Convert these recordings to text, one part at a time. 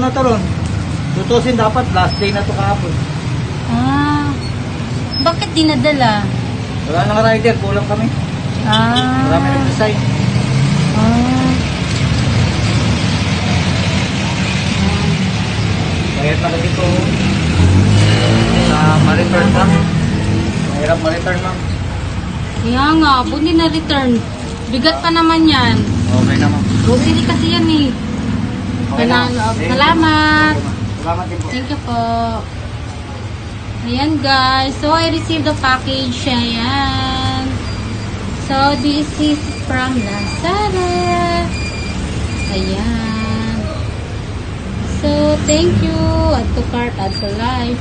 na to ron. Tutusin dapat, last day na to kahapon. Ah, bakit dinadala? Wala nang rider, kulang kami. Marami nang design. Kaya pala dito sa ma-return lang. Mahirap ma-return lang. Kaya nga, buti na return. Bigat pa naman yan. Okay naman. Grocery kasi yan eh. Okay na. Salamat. Salamat din po. Thank you po. Ayan guys. So, I received the package. Ayan. So, this is from Lazada. Ayan. So, thank you. Add to cart, add to life.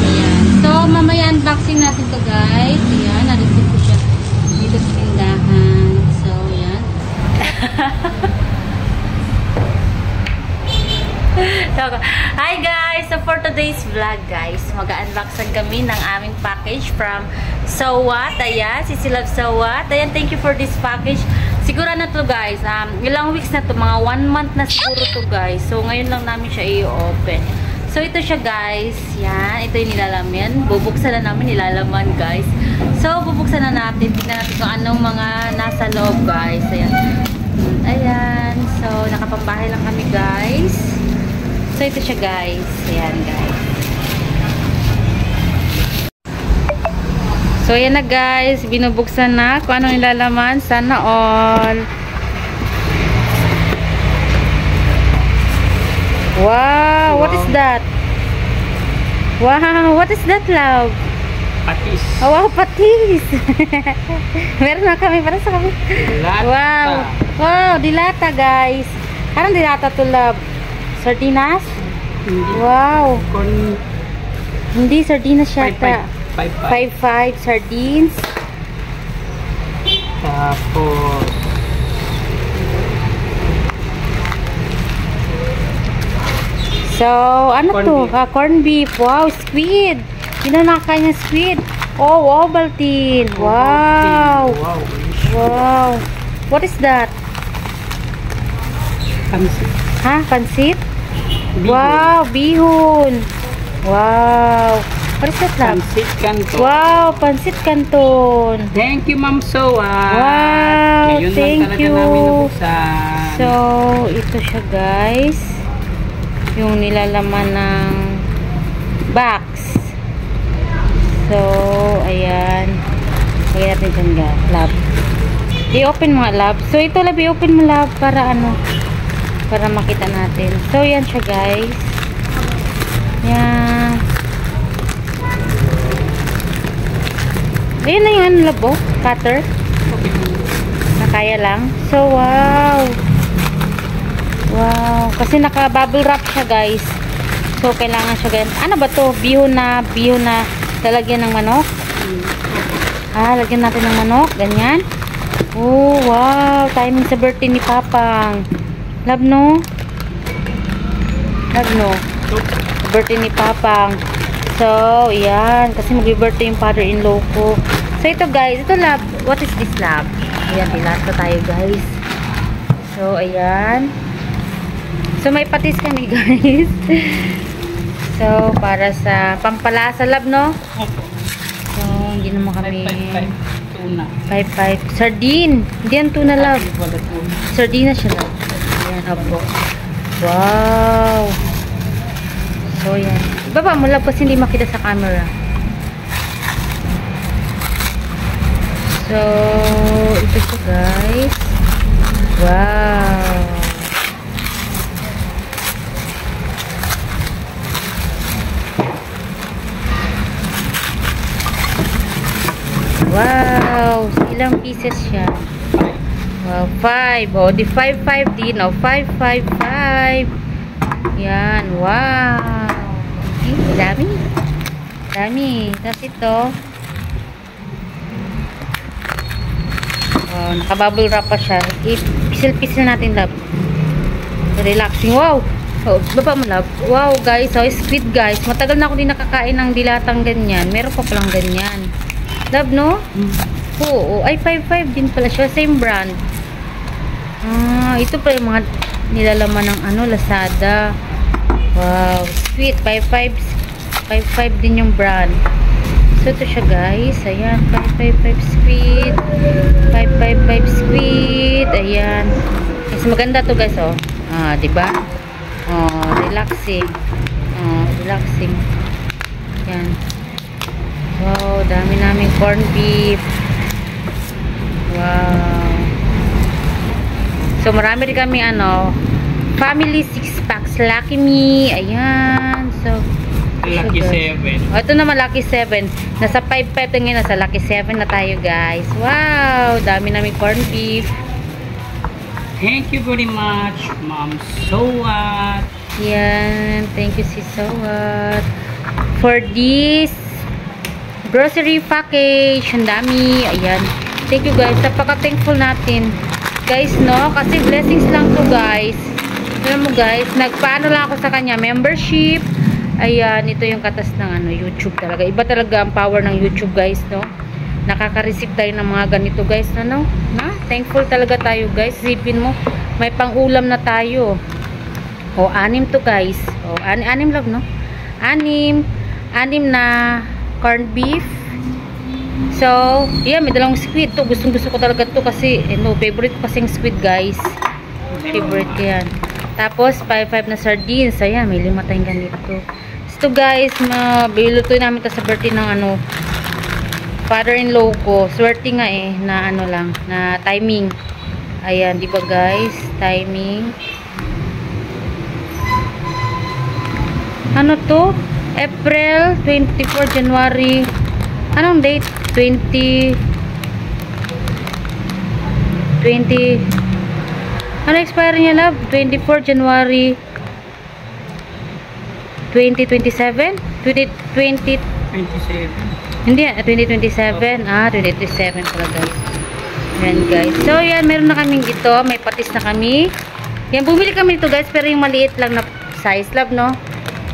Ayan. So, mamaya unboxing natin to guys. Ayan. Na-receive ko siya dito sa tindahan. So, ayan. Hi guys! So for today's vlog guys, mag-unboxan kami ng aming package from Sowat. Ayan, si Love Sowat. Ayan, thank you for this package. Siguro na to guys, ilang weeks na to, mga 1 month na siguro to guys. So ngayon lang namin siya i-open. So ito siya guys, yan, ito yung nilalaman. Bubuksan na namin, nilalaman guys. So bubuksan na natin, tignan natin kung anong mga nasa loob guys. Ayan. Ayan, so nakapambahay lang kami guys. So, ito siya guys. Ayan guys. So, ayan na guys. Binubuksan na kung anong nilalaman. Sana all. Wow! What is that? Wow! What is that, love? Patis. Oh, wow! Patis! Meron na kami. Para sa kami. Dilata. Wow! Wow! Dilata guys. Parang dilata to, love. Sardinas? Hindi. Wow. Hindi, sardinas siya. 5-5 sardines. Tapos So, ano corn to? beef. Corn beef. Wow, squid. Yun na nakakanya squid. Oh, Ovaltine. Wow. Wow. What is that? Pansit. Ha? Pansit? Bihon. Wow, bihon. Wow. What is that, love? Pansit Canton. Wow, pansit canton. Thank you, Ma'am Soa. Wow, Ngayon thank lang talaga you. namin nabuksan. So, ito siya guys. Yung nilalaman ng box. So, ayan. Lagyan natin dyan ga, love. I-open mo nga, love. So, ito love, i-open mo, love, para ano, para makita natin. So, yan siya guys. Yan. Ayun na yung ano, love, oh. Cutter. Nakaya lang. So, wow. Wow. Kasi naka-bubble wrap siya guys. So, kailangan siya ganyan. Ano ba to? Bihon na lalagyan ng manok. Lagyan natin ng manok. Ganyan. Oh, wow. Timing sa birthday ni Papang. Love, no? Love, no? Birthday ni Papang. So, ayan. Kasi mag-birthday yung father-in-law ko. So, ito guys. Ito, love. What is this, love? Ayan, dilata tayo guys. So, ayan. So, may patis kami guys. So, para sa pampalasa, love, no? So, hindi naman kami... 5-5 tuna. 5-5. Sardine. Hindi yan tuna, love. Sardina siya, love. Ayan, opo. Wow. So, ayan. Ibaba mo, love, kasi hindi makita sa camera. So, ito siya, guys. Wow. Wow. Ilang pieces siya? Wow, 5. O, di 5-5 din. O, 5-5-5. Yan. Wow. Okay, dami. Dami. Tapos ito. Wow, naka-bubble wrap pa siya. I-pisil-pisil natin, love. Relaxing. Wow. Oh, baba mo, love. Wow, guys. So, squid, guys. Matagal na ako din nakakain ng dilatang ganyan. Meron pa palang ganyan. Love, no? Oo. Ay, 5-5 din pala siya. Same brand. Ito pa yung mga nilalaman ng ano, Lazada. Wow, sweet. 5.5 din yung brand. So, ito siya guys. Ayan, 555 sweet. 555 sweet. Ayan. Mas maganda to guys, oh. Diba? Oh, relaxing. Oh, relaxing. Ayan. Wow, dami naming corned beef. Wow. So, marami rin kami, family 6 packs. Lucky Me. Ayan. So, Lucky 7. ito naman Lucky 7. Nasa 5.5 ngayon. Nasa Lucky 7 na tayo guys. Wow! Dami naming corned beef. Thank you very much, Ma'am Sowat. Yan. Thank you si Sowat. For this grocery package. Ang dami. Ayan. Thank you guys. Napaka-thankful natin. Guys, no? Kasi blessings lang to guys. Alam mo guys, nagpaano lang ako sa kanya. Membership. Ayan, ito yung katas ng YouTube talaga. Iba talaga ang power ng YouTube guys, no? Nakaka-receive tayo ng mga ganito guys, no? Thankful talaga tayo guys. Isipin mo, may pang-ulam na tayo. O, 6 to guys. O, 6 lang, no? 6 na corned beef. So, yeah, may dalawang squid to. Gustong-gusto ko talaga to kasi, favorite ko kasing squid guys. Favorite ko yan. Tapos, 5.5 na sardines. Ayan, may 5 tayong ganito. Ito guys, bilutuin namin ito sa birthday ng father-in-law ko. Swerte nga na lang, na timing. Ayan, di ba guys? Timing. Ano to? April 24, January. Anong date? 20. Ano expiry niya, love? 24 January 2027? 2020. 27. Hindi, 2027. 2027 pala guys. Ayan guys. So, yan, meron na kaming ito. May patis na kami. Yan, bumili kami ito guys, pero yung maliit lang na size, love, no?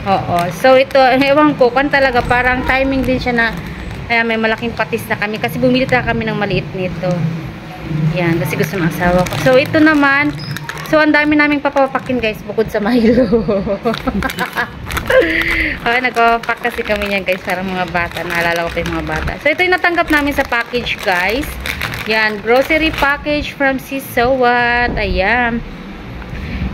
Oo. So, ito, ewan ko, talaga, parang timing din siya na, ayan, may malaking patis na kami. Kasi bumili talaga kami ng maliit nito. Yan, kasi gusto ng asawa ko. So, ito naman, so, ang dami naming papapakin guys, bukod sa Milo. Okay, nagpapapak kasi kami yan guys, para mga bata. Naalala ko pa yung mga bata. So, ito yung natanggap namin sa package guys. Yan, grocery package from Sis Sowat. Ayan.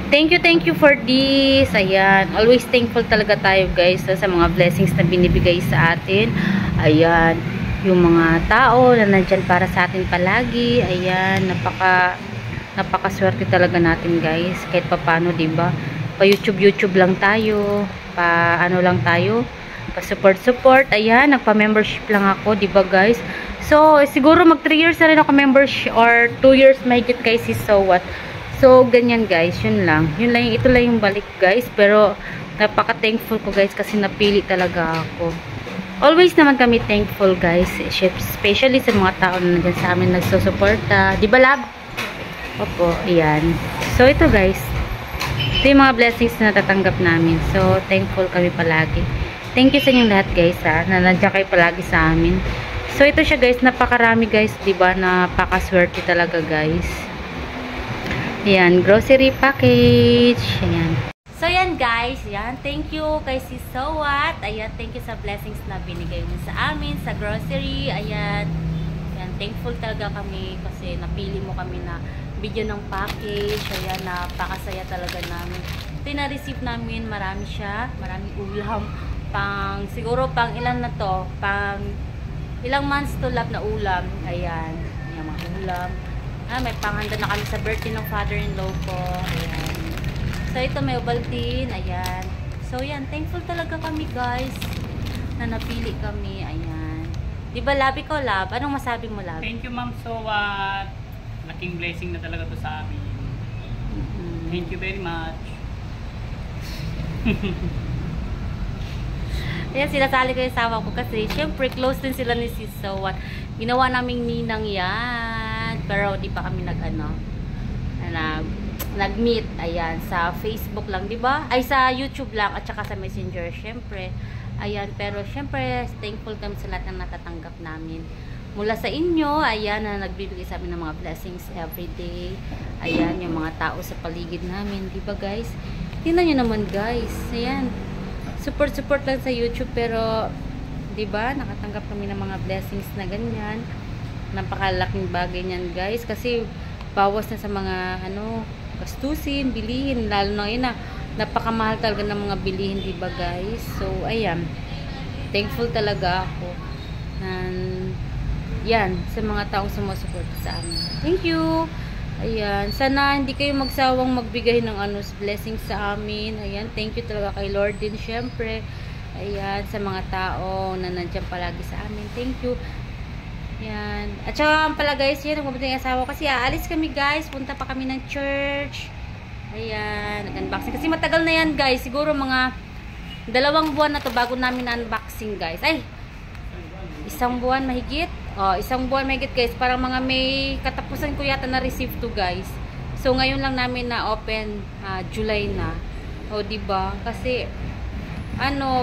Thank you for this. Ayan, always thankful talaga tayo guys, so, sa mga blessings na binibigay sa atin. Ayan, yung mga tao na nandyan para sa atin palagi. Ayan, napakaswerte talaga natin guys. Kahit paano, diba? Pa YouTube lang tayo. Pa support. Ayan, nagpa-membership lang ako, diba guys? So, siguro mag 3 years na rin ako membership or 2 years mahigit kay Sis Sowat. So, ganyan guys, yun lang. Ito lang yung balik guys. Pero, napaka-thankful ko guys kasi napili talaga ako. Always naman kami thankful guys. Especially sa mga tao na nandyan sa amin nagsusuporta. Di ba lab? Opo, ayan. So, ito guys. Ito yung mga blessings na natatanggap namin. So, thankful kami palagi. Thank you sa inyong lahat guys na nandiyan kayo palagi sa amin. So, ito siya guys. Napakarami guys. Diba? Napakaswerte talaga guys. Ayan. Grocery package. Ayan. So, yan guys. Ayan. Thank you kay Sis Sowat. Ayan. Thank you sa blessings na binigay mo sa amin. Sa grocery. Ayan. Ayan. Thankful talaga kami kasi napili mo kami na video ng package. Ayan. Napakasaya talaga namin. Ito yung na-receive namin. Marami siya. Maraming ulam. Siguro pang ilan na to. Ilang months to love na ulam. Ayan. Ayan mga ulam. May panghanda na kami sa birthday ng father-in-law ko. Ayan. So, ito may Ovaltine. Ayan. So, yan. Thankful talaga kami, guys. Na napili kami. Ayan. Diba, lab? Ikaw, lab? Anong masabi mo, lab? Thank you, Ma'am Sowat. Laking blessing na talaga to sa amin. Thank you very much. Ayan, sinasali ko yung sawa ko kasi syempre close din sila ni Sis Sowat. Ginawa naming ninang yan. Pero di pa kami nag-meet. Ayan, sa Facebook lang, di ba? Ay, sa YouTube lang at saka sa Messenger, syempre. Ayan, pero syempre thankful kami sa lahat ng natatanggap namin. Mula sa inyo, ayan, na nagbibigay sa amin ng mga blessings everyday. Ayan, yung mga tao sa paligid namin, di ba guys? Tingnan nyo naman guys. Ayan. Support lang sa YouTube pero 'di ba? Nakatanggap kami ng mga blessings na ganyan. Napakalaking bagay niyan guys kasi bawas na sa mga gastusin, bilihin, lalo na ngayon na napakamahal talaga ng mga bilihin, 'di ba guys? So ayan. Thankful talaga ako. Yan, sa mga taong sumusuporta sa amin. Thank you! Ayan, sana hindi kayo magsawang magbigay ng blessing sa amin. Ayan, thank you talaga kay Lord din, syempre. Ayan, sa mga tao na nandiyan palagi sa amin. Thank you. Ayan. At saka pala guys, yan, nagpapunta yung asawa kasi aalis kami guys. Punta pa kami ng church. Ayan, nag-unboxing. Kasi matagal na yan guys. Siguro mga 2 buwan na to bago namin na-unboxing guys. Ay, 1 buwan mahigit. Oh, 1 buwan mahigit guys. Parang mga may katapusan ko yata na-receive to guys. So ngayon lang namin na-open July na. O diba? Kasi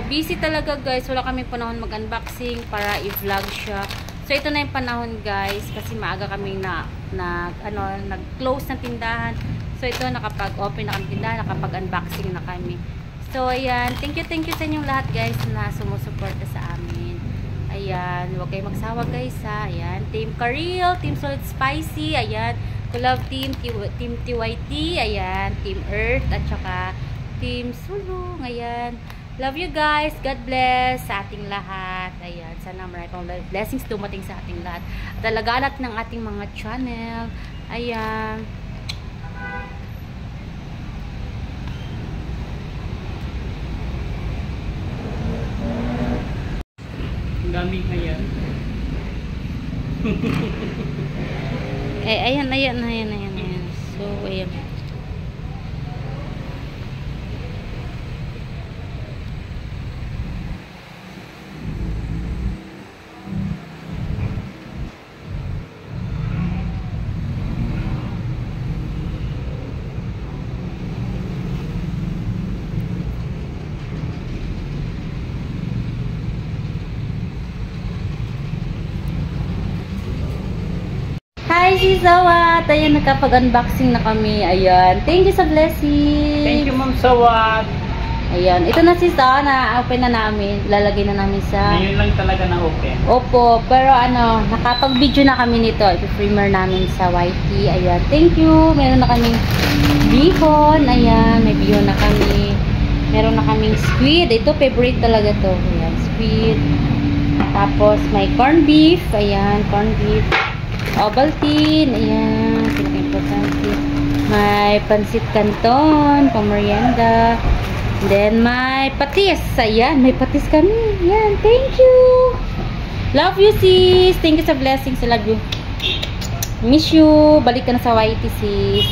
busy talaga guys. Wala kami panahon mag-unboxing para i-vlog siya. So ito na yung panahon guys kasi maaga kaming nag-close ng tindahan. So ito nakapag-open na kami tindahan, nakapag-unboxing na kami. So ayan, thank you sa inyong lahat guys na sumusuporta sa amin. Ayan, huwag kayong magsawa guys ha. Ayan, Team Karil, Team Solid Spicy, ayan, Kulove Team, Team TYT, ayan, Team Earth, at saka Team Sulong, ayan. Love you guys, God bless sa ating lahat. Ayan, sana marami pang blessings dumating sa ating lahat. At alagaan ng ating mga channel. Ayan. Daming ayan. Ayan. So, ayan. Hi, Sis Sawat! Ayan, nakapag-unboxing na kami. Ayan. Thank you sa blessing. Thank you, Ma'am Sawat. Ayan. Ito na sis, na-open na namin. Lalagay na namin sa... Ngayon lang talaga na-open. Opo. Pero nakapag-video na kami nito. I-premiere namin sa YT. Ayan. Thank you. Meron na kaming bihon. Ayan. May bihon na kami. Meron na kaming squid. Ito, favorite talaga to. Ayan. Squid. Tapos, may corned beef. Ayan. Corned beef. Ovaltine, ayan, pinaka-importante. May pansit canton, pamerienda. Then, may patis. Ayan, may patis kami. Ayan, thank you. Love you, sis. Thank you sa blessings. I love you. Miss you. Balik ka na sa YT, sis.